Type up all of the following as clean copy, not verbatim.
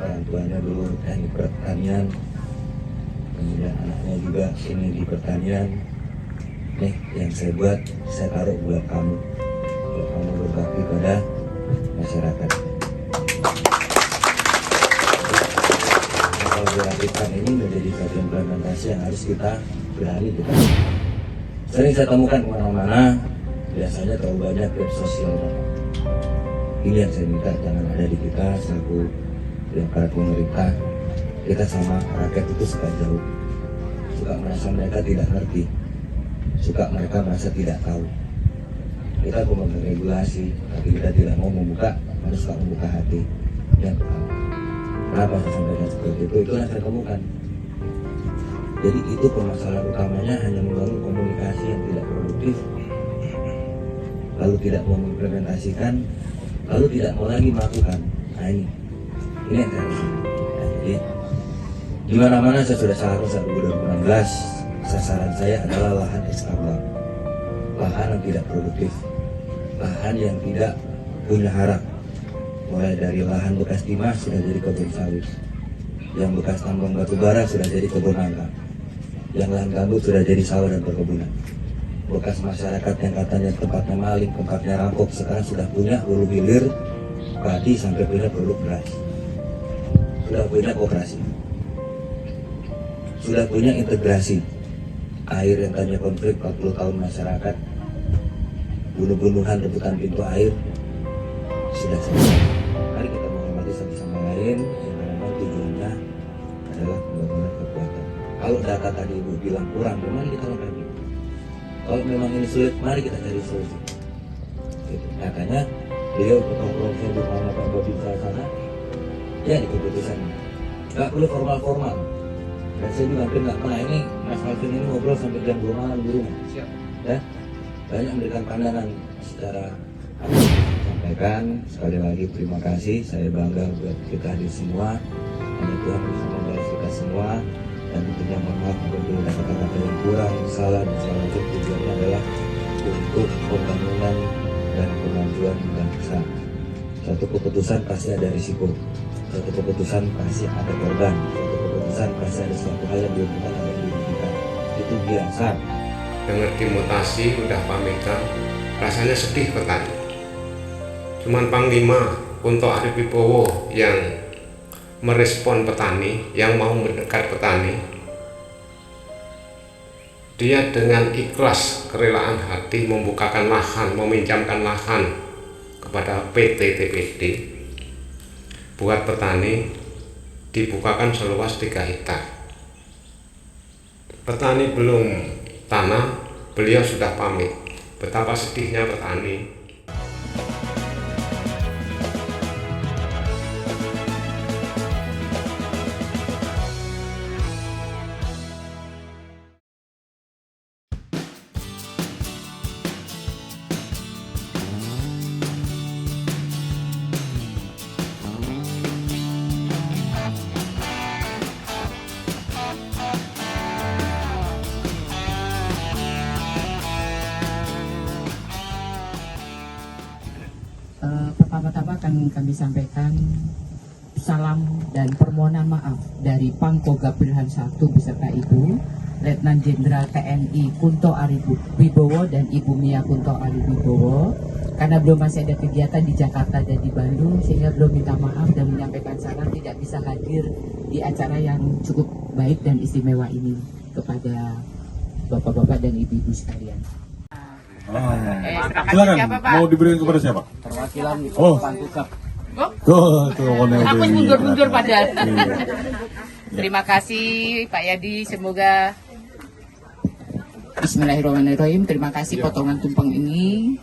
orang tuanya dulu teknik pertanian, kemudian anaknya juga ini di pertanian. Nih yang saya buat, saya taruh buat kamu berbakti pada masyarakat. Kalau dirapikan ini menjadi satu implementasi yang harus kita berani kita. Sering saya temukan kemana-mana, biasanya terlalu banyak web sosial. Ini yang saya minta jangan ada di kita selaku para pemerintah. Kita sama rakyat itu suka jauh, suka merasa mereka tidak ngerti, suka mereka merasa tidak tahu. Kita cuma regulasi, tapi kita tidak mau membuka, harus suka membuka hati. Yang kenapa saya sampaikan seperti itu? Itu yang saya temukan. Jadi itu permasalahan utamanya hanya membangun komunikasi yang tidak produktif, lalu tidak mau mengimplementasikan, lalu tidak mau lagi melakukan. Nah ini yang saya rasakan. Nah, jadi di mana-mana saya sudah sarankan saat 2016, sasaran saya adalah lahan ekskavator, lahan yang tidak produktif, lahan yang tidak punya harap. Mulai dari lahan bekas timah sudah jadi kebun sawit, yang bekas tambang batu bara sudah jadi kebun nangka, yang lahan gambut sudah jadi sawah dan perkebunan. Bekas masyarakat yang katanya tempatnya maling, tempatnya rampok, sekarang sudah punya hulu hilir padi sampai punya produk beras, sudah punya koperasi, sudah punya integrasi. Air yang tadinya konflik 40 tahun masyarakat, bunuh-bunuhan rebutan pintu air, sudah selesai. Mari kita menghormati satu sama lain, yang memang tujuannya adalah pembangunan kekuatan. Kalau data tadi Ibu bilang kurang, mari kita lengkapi. Kalau memang ini sulit, mari kita cari solusi. Gitu. Makanya beliau ketua provinsi bersama Pak Bobi sana, ya di keputusannya. Nggak perlu formal-formal. Dan saya juga hampir nggak pernah ini Mas Alvin ini ngobrol sampai jam 2 malam di rumah. Siap. Ya, banyak memberikan pandangan secara sampaikan. Sekali lagi terima kasih. Saya bangga buat kita hadir semua. Hanya Tuhan bisa membalas kita semua. Dan tentunya mohon maaf apabila ada kata-kata yang kurang, salah dan salah itu tujuannya adalah untuk pembangunan dan kemajuan bangsa. Satu keputusan pasti ada risiko. Satu keputusan pasti ada korban. Satu keputusan pasti ada suatu hal yang belum kita ada di kita. Itu biasa. Dengar dimutasi udah pamitan, rasanya sedih petani. Cuman Panglima Kunto Ari Wibowo yang merespon petani, yang mau mendekat petani. Dia dengan ikhlas kerelaan hati membukakan lahan, meminjamkan lahan kepada PT TPD buat petani, dibukakan seluas 3 hektar. Petani belum tanam, beliau sudah pamit. Betapa sedihnya petani. Pertama-tama akan kami sampaikan salam dan permohonan maaf dari Pangkogap Wilhan I beserta Ibu Letnan Jenderal TNI Kunto Ari Wibowo dan Ibu Mia Kunto Ari Wibowo karena belum masih ada kegiatan di Jakarta dan di Bandung sehingga belum minta maaf dan menyampaikan salam tidak bisa hadir di acara yang cukup baik dan istimewa ini kepada bapak-bapak dan ibu-ibu sekalian. Silakan, mau diberikan kepada siapa? Perwakilan Pangkogap. Aku mundur-mundur padahal. Terima kasih Pak Yadi, semoga Bismillahirrahmanirrahim. Terima kasih potongan tumpeng ini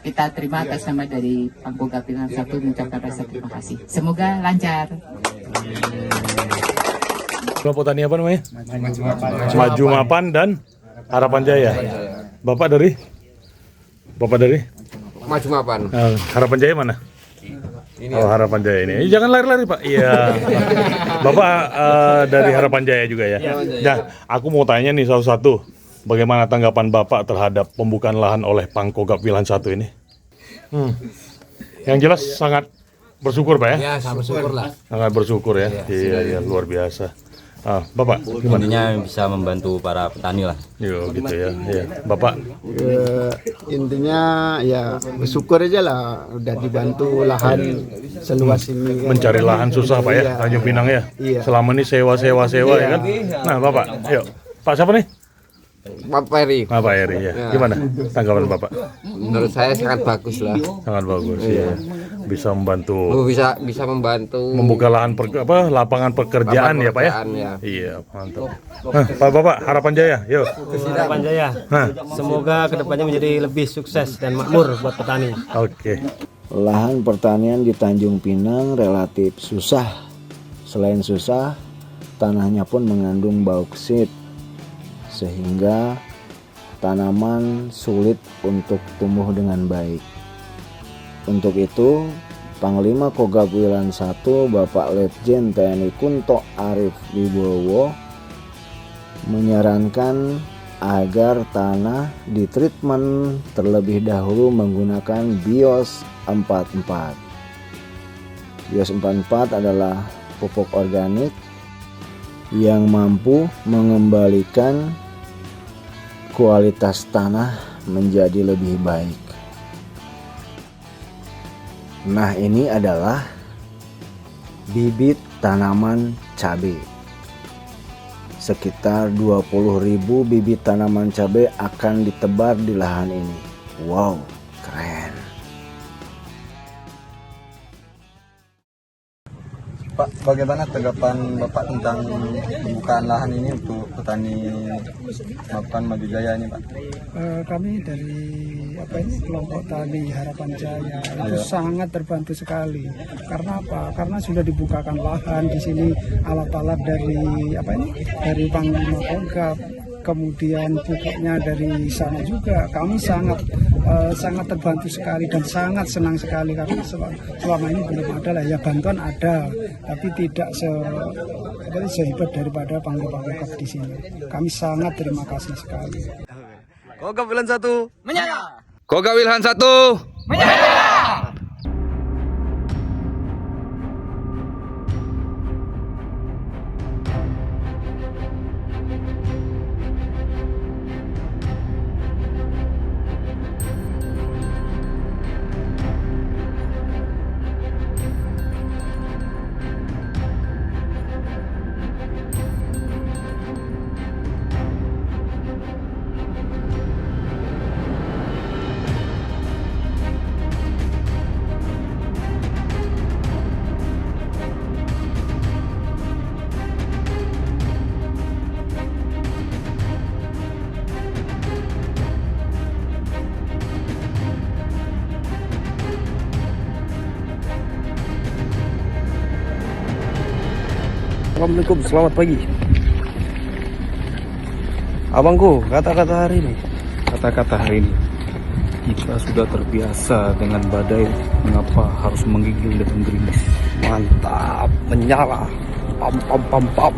kita terima atas nama dari Pangkogap Wilhan I mengucapkan rasa terima kasih. Semoga lancar. Kelompok tani apa namanya? Maju Mapan dan Harapan Jaya. Bapak dari Maju Mapan. Harapan Jaya mana? Oh, Harapan Jaya ini. Jangan lari-lari, Pak. Iya. Bapak dari Harapan Jaya juga ya. Nah, aku mau tanya nih satu-satu. Bagaimana tanggapan Bapak terhadap pembukaan lahan oleh Pangkogap Wilhan I ini? Yang jelas sangat bersyukur Pak ya? Ya, sangat bersyukur lah. Sangat bersyukur ya. Iya, luar biasa. Bapak gimana? Intinya bisa membantu para petani lah. Yo gitu ya. Iya. Bapak Intinya ya bersyukur aja lah udah dibantu lahan seluas ini kan. mencari lahan susah Pak ya, Iya. Tanjung Pinang ya. Iya. Selama ini sewa ya kan. Nah Bapak, yuk Pak siapa nih? Pak Peri, Pak Eri ya. Gimana tanggapan Bapak? menurut saya sangat bagus lah. Sangat bagus ya. Bisa membantu Bisa membantu membuka lahan lapangan pekerjaan ya Pak ya. pekerjaan, ya. Iya mantap. Pak Bapak Harapan Jaya, yuk. Harapan Jaya. Semoga kedepannya menjadi lebih sukses dan makmur buat petani. Oke. Lahan pertanian di Tanjung Pinang relatif susah. Selain susah, tanahnya pun mengandung bauksit sehingga tanaman sulit untuk tumbuh dengan baik. Untuk itu, Panglima Kogab Wilhan I Bapak Letjen TNI Kunto Arif Wibowo menyarankan agar tanah ditreatment terlebih dahulu menggunakan BIOS 44. BIOS 44 adalah pupuk organik yang mampu mengembalikan kualitas tanah menjadi lebih baik. Nah, ini adalah bibit tanaman cabai. Sekitar 20.000 bibit tanaman cabai akan ditebar di lahan ini. Wow, keren. Pak, bagaimana tanggapan Bapak tentang pembukaan lahan ini untuk petani Mapan Maju Jaya ini, Pak? Kami dari kelompok tani Harapan Jaya itu sangat terbantu sekali. Karena apa? Karena sudah dibukakan lahan di sini, alat-alat dari Panglima Kogab, kemudian pupuknya dari sana juga. Kami sangat terbantu sekali dan sangat senang sekali karena selama ini belum ada lah ya, bantuan ada tapi tidak sehebat daripada Panglima Kogab di sini. Kami sangat terima kasih sekali. Kogab Wilhan I Menyala. Kogab Wilhan I Menyala. Assalamualaikum, selamat pagi. Abangku, kata-kata hari ini. Kata-kata hari ini. Kita sudah terbiasa dengan badai, mengapa harus menggigil dengan gerimis? Mantap, menyala. Pam pam pam pam.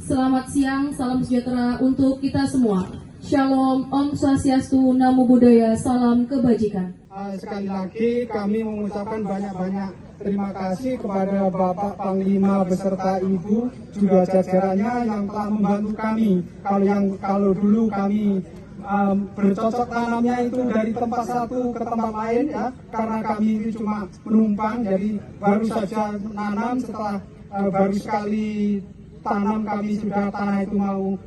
Selamat siang, salam sejahtera untuk kita semua. Shalom, Om Swastiastu, Namo Buddhaya, salam kebajikan. Sekali lagi kami mengucapkan banyak-banyak terima kasih kepada Bapak Panglima beserta Ibu juga jajarannya yang telah membantu kami. Kalau dulu kami bercocok tanamnya itu dari tempat satu ke tempat lain ya, karena kami itu cuma menumpang, jadi baru saja nanam, setelah baru sekali tanam kami sudah tanah itu mau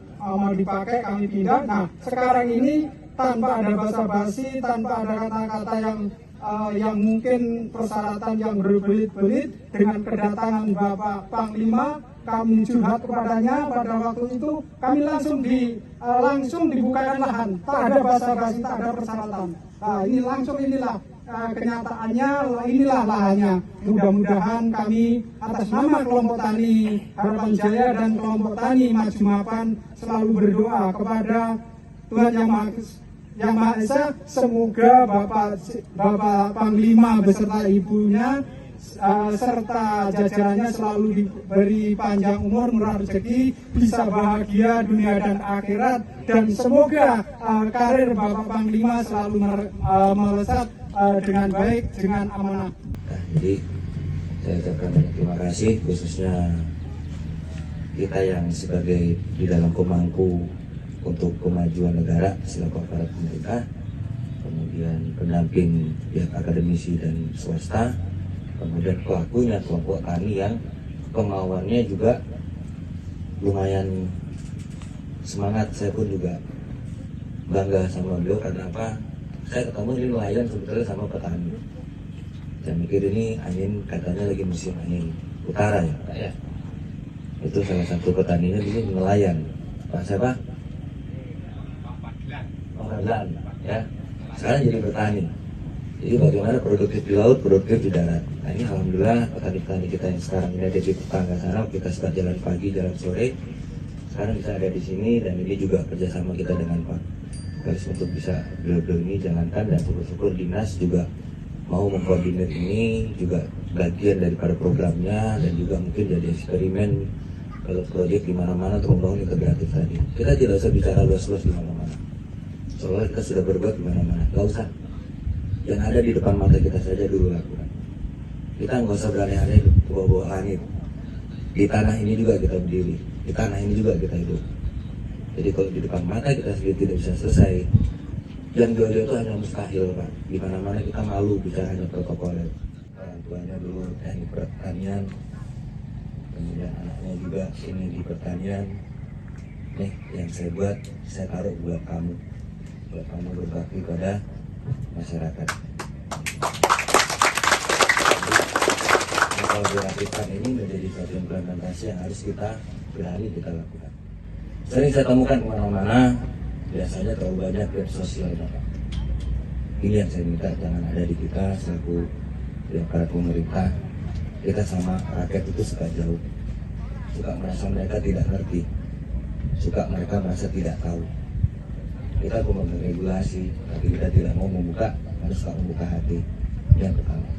dipakai, kami pindah. Nah, sekarang ini tanpa ada basa-basi, tanpa ada kata-kata yang yang mungkin persyaratan yang berbelit-belit dengan kedatangan Bapak Panglima, kami curhat kepadanya pada waktu itu, kami langsung dibukakan lahan, tak ada basa-basi, tak ada persyaratan. Inilah kenyataannya, inilah lahannya. Mudah-mudahan kami atas nama kelompok tani Harapan Jaya dan kelompok tani Maju Mapan selalu berdoa kepada Tuhan Yang Maha Esa, semoga Bapak Panglima beserta ibunya serta jajarannya selalu diberi panjang umur, murah rezeki, bisa bahagia dunia dan akhirat, dan semoga karir Bapak Panglima selalu melesat dengan baik, dengan amanah. Nah, jadi saya ucapkan banyak terima kasih, khususnya kita yang sebagai di dalam pemangku untuk kemajuan negara selaku aparat pemerintah, kemudian pendamping pihak akademisi dan swasta, kemudian pelakunya kelompok tani yang kemauannya juga lumayan semangat. Saya pun juga bangga sama beliau karena apa? Saya ketemu ini nelayan sebetulnya sama petani. Saya mikir ini angin, katanya lagi musim angin utara ya Pak ya. Itu salah satu petaninya dulu nelayan. Pak siapa? Fadlan ya. Sekarang jadi petani. Jadi bagaimana produktif di laut, produktif di darat. Nah ini alhamdulillah petani-petani kita yang sekarang ini ada di tetangga sana, kita suka jalan pagi, jalan sore, sekarang bisa ada di sini, dan ini juga kerjasama kita dengan Pak Garis untuk bisa beliau-beliau ini jangankan, dan syukur-syukur dinas juga mau mengkoordinir ini, juga bagian daripada programnya, dan juga mungkin jadi eksperimen kalau proyek di mana-mana untuk membangun integratif tadi. Kita tidak usah bicara luas-luas di mana-mana. Soalnya kita sudah berbuat di mana-mana, nggak usah. Yang ada di depan mata kita saja dulu lakukan. Kita nggak usah berani-aneh ke bawah langit. Di tanah ini juga kita berdiri, di tanah ini juga kita hidup. Jadi kalau di depan mata kita sendiri tidak bisa selesai, yang dua-dua itu hanya mustahil Pak. Di mana-mana kita malu bicaranya protokoler. Orang tuanya dulu teknik pertanian, kemudian anaknya juga ini di pertanian. Nih yang saya buat, saya taruh buat kamu berbakti pada masyarakat. Nah, kalau dirakitkan ini menjadi suatu implementasi yang harus kita berani kita lakukan. Sering saya temukan kemana-mana, biasanya terlalu banyak web sosial Bapak. Ini yang saya minta jangan ada di kita selaku aparat pemerintah. Kita sama rakyat itu suka jauh, suka merasa mereka tidak ngerti, suka mereka merasa tidak tahu. Kita cuma regulasi, tapi kita tidak mau membuka, harus membuka hati. Yang pertama,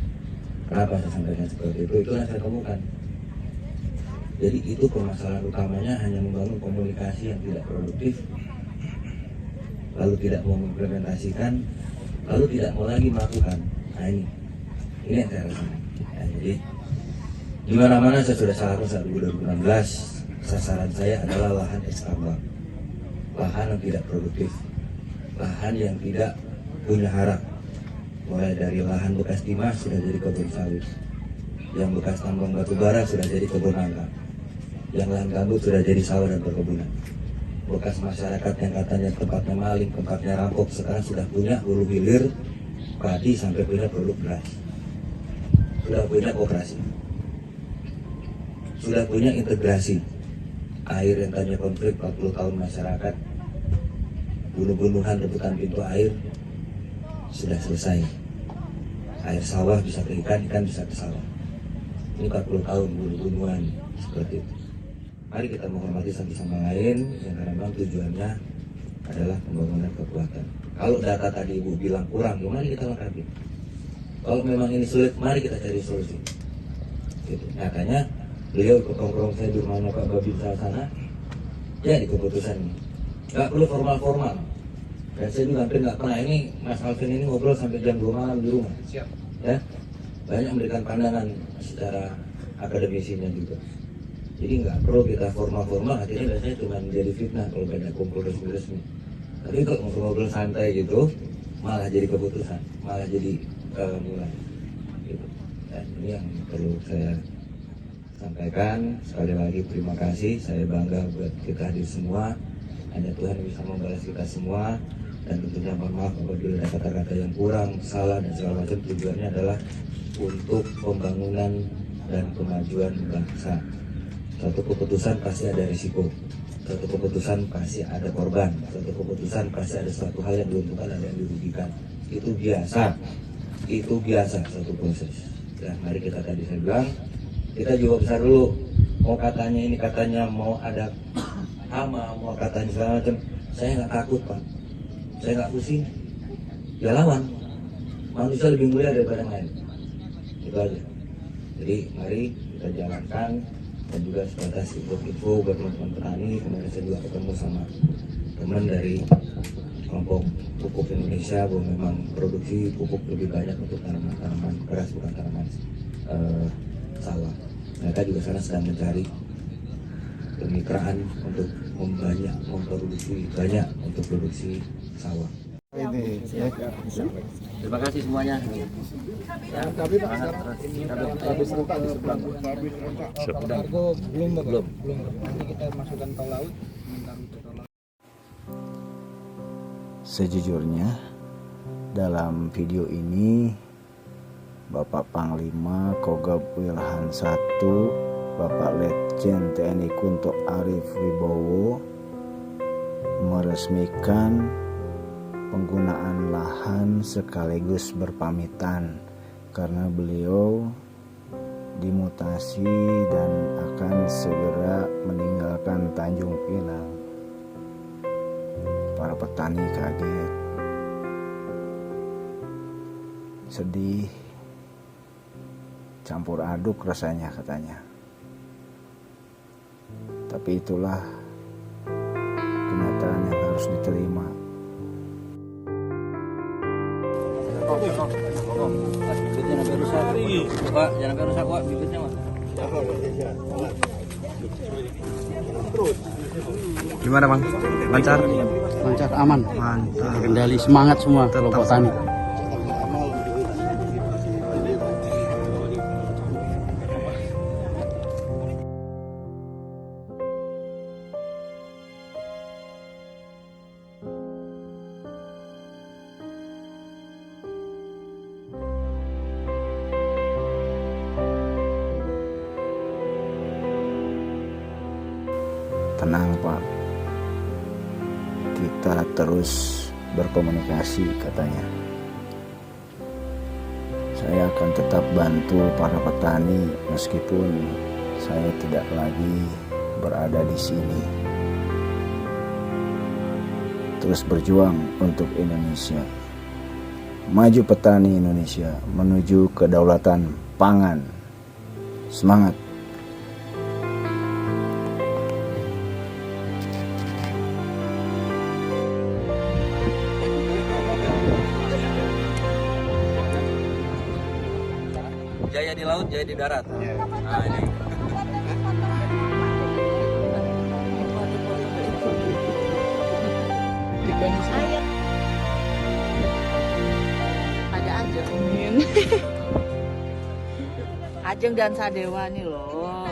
kenapa saya sampaikan seperti itu? Itu yang saya temukan. Jadi itu permasalahan utamanya hanya membangun komunikasi yang tidak produktif, lalu tidak mau mengimplementasikan, lalu tidak mau lagi melakukan. Nah ini yang saya rasakan. Nah, jadi di mana-mana saya sudah salah saat 2016, sasaran saya adalah lahan ekstambang, lahan yang tidak produktif, lahan yang tidak punya harap. Mulai dari lahan bekas timah sudah jadi kebun sawit, yang bekas tambang batu bara sudah jadi kebun nangka, yang lahan gambut sudah jadi sawah dan perkebunan. Bekas masyarakat yang katanya tempatnya maling, tempatnya rampok, sekarang sudah punya hulu hilir padi sampai punya produk beras, sudah punya koperasi, sudah punya integrasi. Air yang tadinya konflik 40 tahun masyarakat, bunuh-bunuhan rebutan pintu air, sudah selesai. Air sawah bisa ke ikan, ikan bisa ke sawah. Ini 40 tahun bunuh-bunuhan seperti itu. Mari kita menghormati satu sama lain, yang karena memang tujuannya adalah pembangunan kekuatan. Kalau data tadi Ibu bilang kurang, ya mari kita lengkapi. Kalau memang ini sulit, mari kita cari solusi. Gitu. Nyatanya beliau ikut nongkrong saya di rumahnya Pak Babinsa sana, ya di keputusan ini. Gak perlu formal-formal. Dan saya juga hampir nggak pernah ini Mas Alvin ini ngobrol sampai jam 2 malam di rumah. Siap. Ya, banyak memberikan pandangan secara akademisinya juga. Jadi nggak perlu kita formal-formal, akhirnya biasanya cuma menjadi fitnah kalau banyak kumpul resmi-resmi. Tapi kalau ngobrol-ngobrol santai gitu, malah jadi keputusan, malah jadi mulai. Gitu. Dan ini yang perlu saya sampaikan. Sekali lagi terima kasih, saya bangga buat kita hadir semua. Hanya Tuhan yang bisa membalas kita semua. dan tentunya mohon maaf apabila ada kata-kata yang kurang, salah dan segala macam. Tujuannya adalah untuk pembangunan dan kemajuan bangsa. Satu keputusan pasti ada risiko, satu keputusan pasti ada korban, satu keputusan pasti ada suatu hal yang diuntungkan, ada yang dirugikan. Itu biasa satu proses. Ya, mari kita tadi saya bilang, kita jiwa besar dulu. Mau katanya ini, katanya mau ada hama, mau katanya segala macam, saya nggak takut Pak, saya nggak pusing. Ya lawan, manusia lebih mulia daripada yang lain. Itu aja. Jadi mari kita jalankan. Dan juga sebatas info buat teman-teman petani. Kemarin saya juga ketemu sama teman dari kelompok pupuk Indonesia bahwa memang produksi pupuk lebih banyak untuk tanaman keras, bukan tanaman sawah. Mereka juga sana sedang mencari kemitraan untuk memproduksi banyak untuk produksi sawah. Terima kasih semuanya. Belum. Nanti kita masukkan tol laut. Sejujurnya dalam video ini Bapak Panglima Kogab Wilhan I, Bapak Letjen TNI Kunto Arif Wibowo meresmikan penggunaan lahan sekaligus berpamitan karena beliau dimutasi dan akan segera meninggalkan Tanjung Pinang. Para petani kaget, sedih, campur aduk rasanya katanya. Tapi itulah kenyataan yang harus diterima. Bibitnya sampai rusak. Pak, jangan sampai rusak Pak, bibitnya Pak. Gimana Bang? Lancar? Lancar, aman. Mantap. Kendali, semangat semua kelompok tani. Tenang Pak, kita terus berkomunikasi katanya. Saya akan tetap bantu para petani meskipun saya tidak lagi berada di sini. Terus berjuang untuk Indonesia. Maju petani Indonesia menuju kedaulatan pangan. Semangat. Jaya di laut, jaya di darat. Nah, ini. Ada Ajeng. Ajeng dan Sadewa nih loh.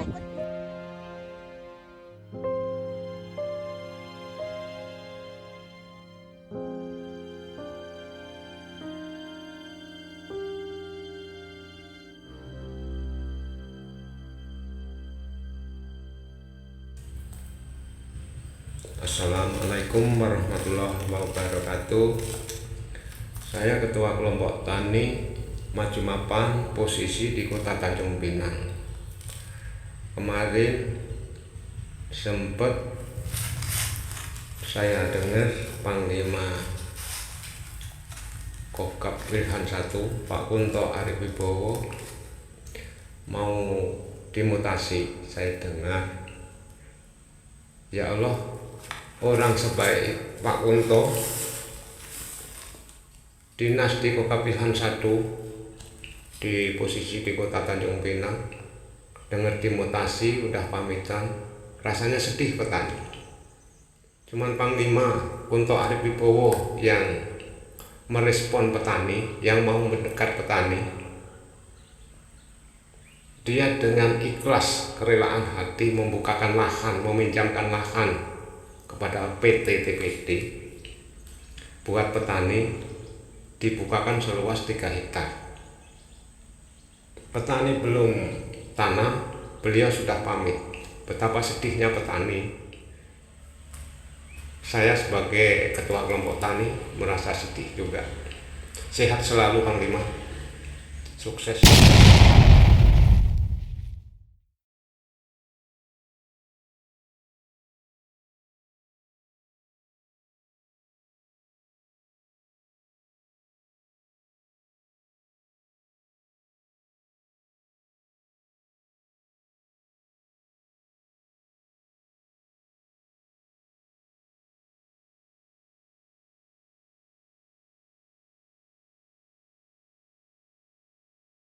Assalamualaikum warahmatullahi wabarakatuh. Saya Ketua Kelompok Tani Maju Mapan, posisi di Kota Tanjung Pinang. Kemarin sempat saya dengar Panglima Kogab Wilhan I, Pak Kunto Arif Wibowo mau dimutasi. Saya dengar, ya Allah, orang sebaik Pak Kunto, dinas di Kogab Wilhan I, di posisi di Kota Tanjung Pinang, dengar dimutasi, udah pamitan, rasanya sedih petani. Cuman Panglima Kunto Arif Wibowo yang merespon petani, yang mau mendekat petani. Dia dengan ikhlas, kerelaan hati membukakan lahan, meminjamkan lahan kepada PT TPD. buat petani dibukakan seluas 3 hektar. Petani belum tanam, beliau sudah pamit. Betapa sedihnya petani. Saya sebagai ketua kelompok tani merasa sedih juga. Sehat selalu Panglima. Sukses.